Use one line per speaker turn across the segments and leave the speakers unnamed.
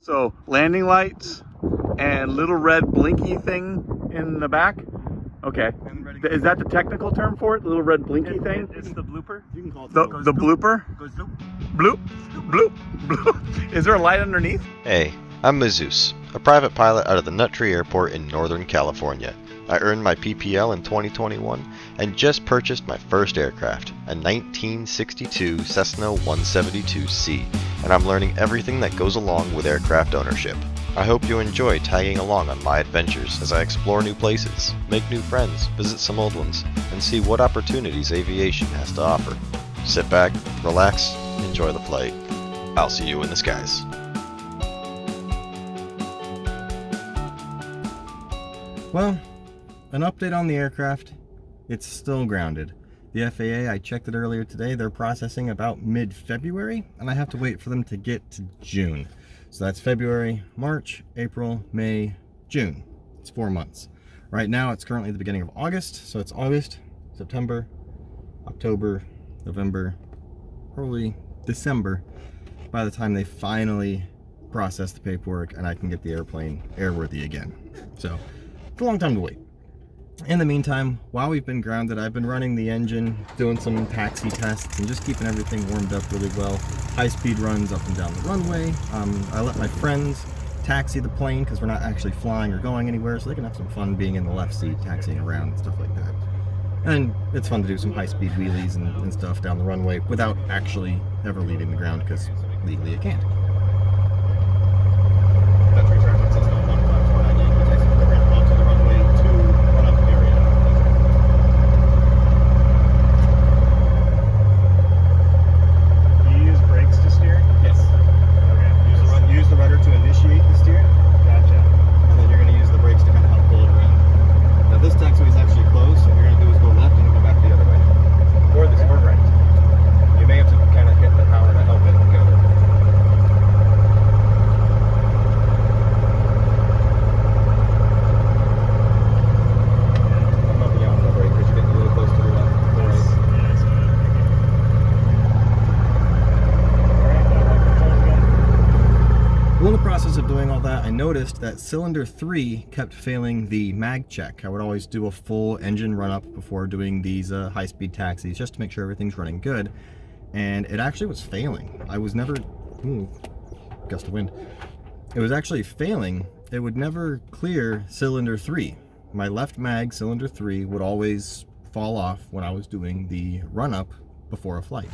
So landing lights and little red blinky thing in the back. Okay, is that the technical term for it? The little red blinky thing?
It's the blooper. You can call it
the blooper?
Goes bloop.
Bloop, bloop, bloop. Is there a light underneath?
Hey, I'm MIZUEZ, a private pilot out of the Nut Tree Airport in Northern California. I earned my PPL in 2021 and just purchased my first aircraft, a 1962 Cessna 172C, and I'm learning everything that goes along with aircraft ownership. I hope you enjoy tagging along on my adventures as I explore new places, make new friends, visit some old ones, and see what opportunities aviation has to offer. Sit back, relax, and enjoy the flight. I'll see you in the skies.
Well, an update on the aircraft. It's still grounded. The FAA, I checked it earlier today, they're processing about mid-February, and I have to wait for them to get to June. So that's February, March, April, May, June. It's 4 months. Right now, it's currently the beginning of August, so it's August, September, October, November, probably December, by the time they finally process the paperwork and I can get the airplane airworthy again. So, it's a long time to wait. In the meantime, while we've been grounded, I've been running the engine, doing some taxi tests, and just keeping everything warmed up really well. High-speed runs up and down the runway. I let my friends taxi the plane because we're not actually flying or going anywhere, so they can have some fun being in the left seat, taxiing around and stuff like that. And it's fun to do some high-speed wheelies and stuff down the runway without actually ever leaving the ground, because legally I can't. Of doing all that, I noticed that cylinder 3 kept failing the mag check. I would always do a full engine run up before doing these high-speed taxis just to make sure everything's running good, and it actually was failing. I was never gust of wind. It was actually failing. It would never clear cylinder 3. My left mag, cylinder 3, would always fall off when I was doing the run up before a flight.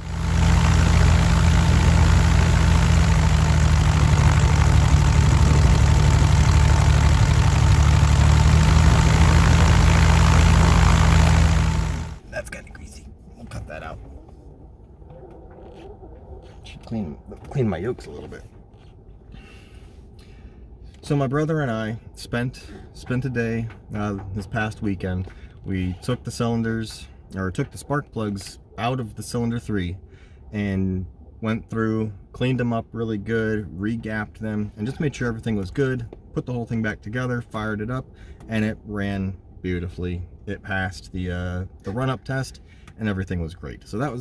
Clean my yokes a little bit. So my brother and I spent a day this past weekend. We took the cylinders, or took the spark plugs out of the cylinder 3 and went through, cleaned them up really good, re-gapped them, and just made sure everything was good, put the whole thing back together, fired it up, and it ran beautifully. It passed the run-up test, and everything was great. So that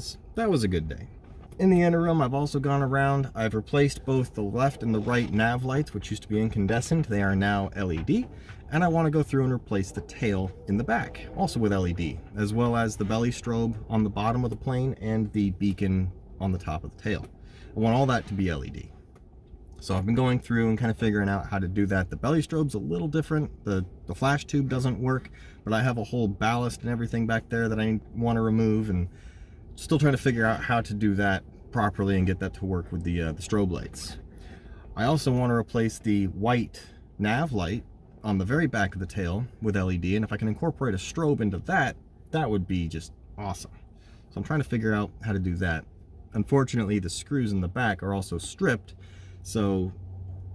was a good day. In the interim, I've also gone around, I've replaced both the left and the right nav lights, which used to be incandescent. They are now LED, and I want to go through and replace the tail in the back, also with LED, as well as the belly strobe on the bottom of the plane and the beacon on the top of the tail. I want all that to be LED. So I've been going through and kind of figuring out how to do that. The belly strobe's a little different. The flash tube doesn't work, but I have a whole ballast and everything back there that I want to remove, and still trying to figure out how to do that properly and get that to work with the strobe lights. I also want to replace the white nav light on the very back of the tail with LED, and if I can incorporate a strobe into that, that would be just awesome. So I'm trying to figure out how to do that. Unfortunately, the screws in the back are also stripped, so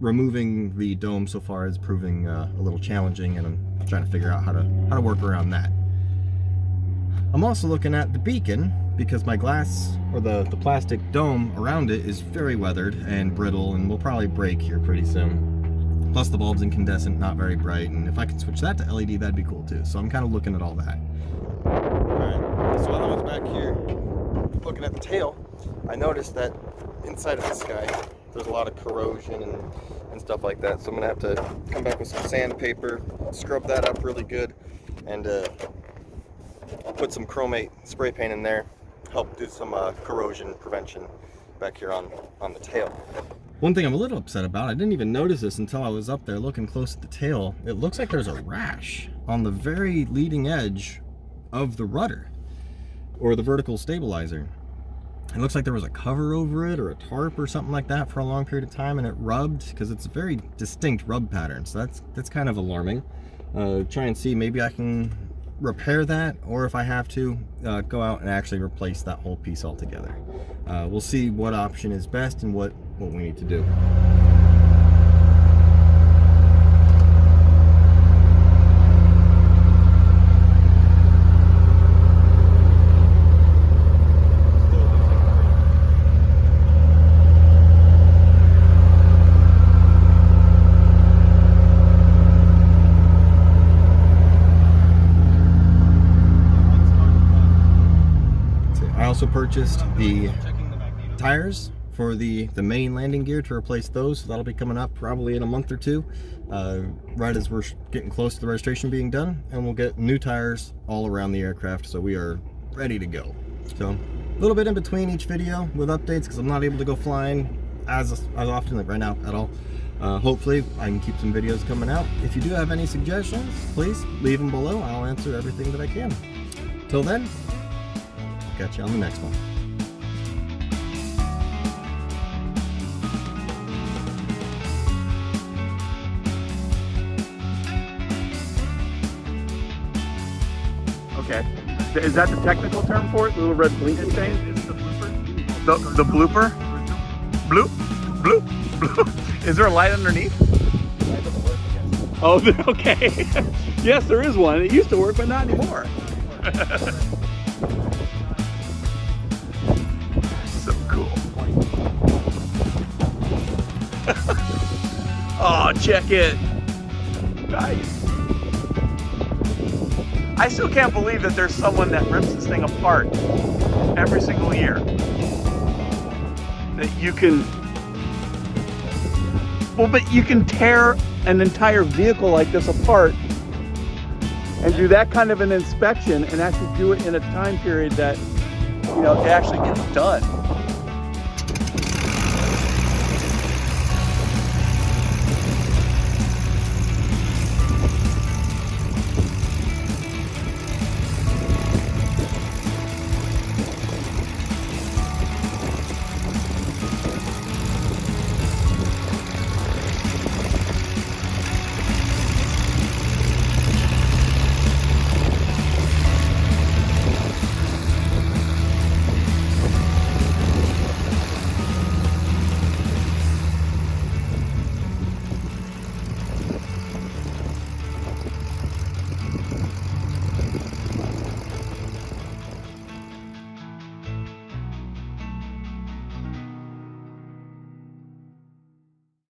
removing the dome so far is proving a little challenging, and I'm trying to figure out how to work around that. I'm also looking at the beacon because my glass, or the plastic dome around it, is very weathered and brittle and will probably break here pretty soon. Plus the bulb's incandescent, not very bright, and if I could switch that to LED, that'd be cool too. So I'm kind of looking at all that. Alright, so while I was back here looking at the tail, I noticed that inside of this guy, there's a lot of corrosion and stuff like that. So I'm gonna have to come back with some sandpaper, scrub that up really good, and I'll put some chromate spray paint in there, help do some corrosion prevention back here on the tail. One thing I'm a little upset about, I didn't even notice this until I was up there looking close at the tail. It looks like there's a rash on the very leading edge of the rudder, or the vertical stabilizer. It looks like there was a cover over it or a tarp or something like that for a long period of time, and it rubbed, because it's a very distinct rub pattern. So that's kind of alarming. Try and see, maybe I can repair that, or if I have to, go out and actually replace that whole piece altogether. We'll see what option is best and what we need to do. I also purchased the tires for the main landing gear to replace those. So that'll be coming up probably in a month or two, right as we're getting close to the registration being done, and we'll get new tires all around the aircraft, so we are ready to go. So a little bit in between each video with updates, because I'm not able to go flying as often, like right now, at all. Hopefully I can keep some videos coming out. If you do have any suggestions, please leave them below. I'll answer everything that I can. Till then, catch you on the next one.
Okay. Is that the technical term for it? The little red blinking thing?
It's the blooper.
The blooper? Bloop? Bloop? Bloop? Is there a light underneath? Oh, okay. Yes, there is one. It used to work, but not anymore. So cool. Oh, check it. Nice. I still can't believe that there's someone that rips this thing apart every single year. That you can, well, but you can tear an entire vehicle like this apart and do that kind of an inspection and actually do it in a time period that, you know, it actually gets done.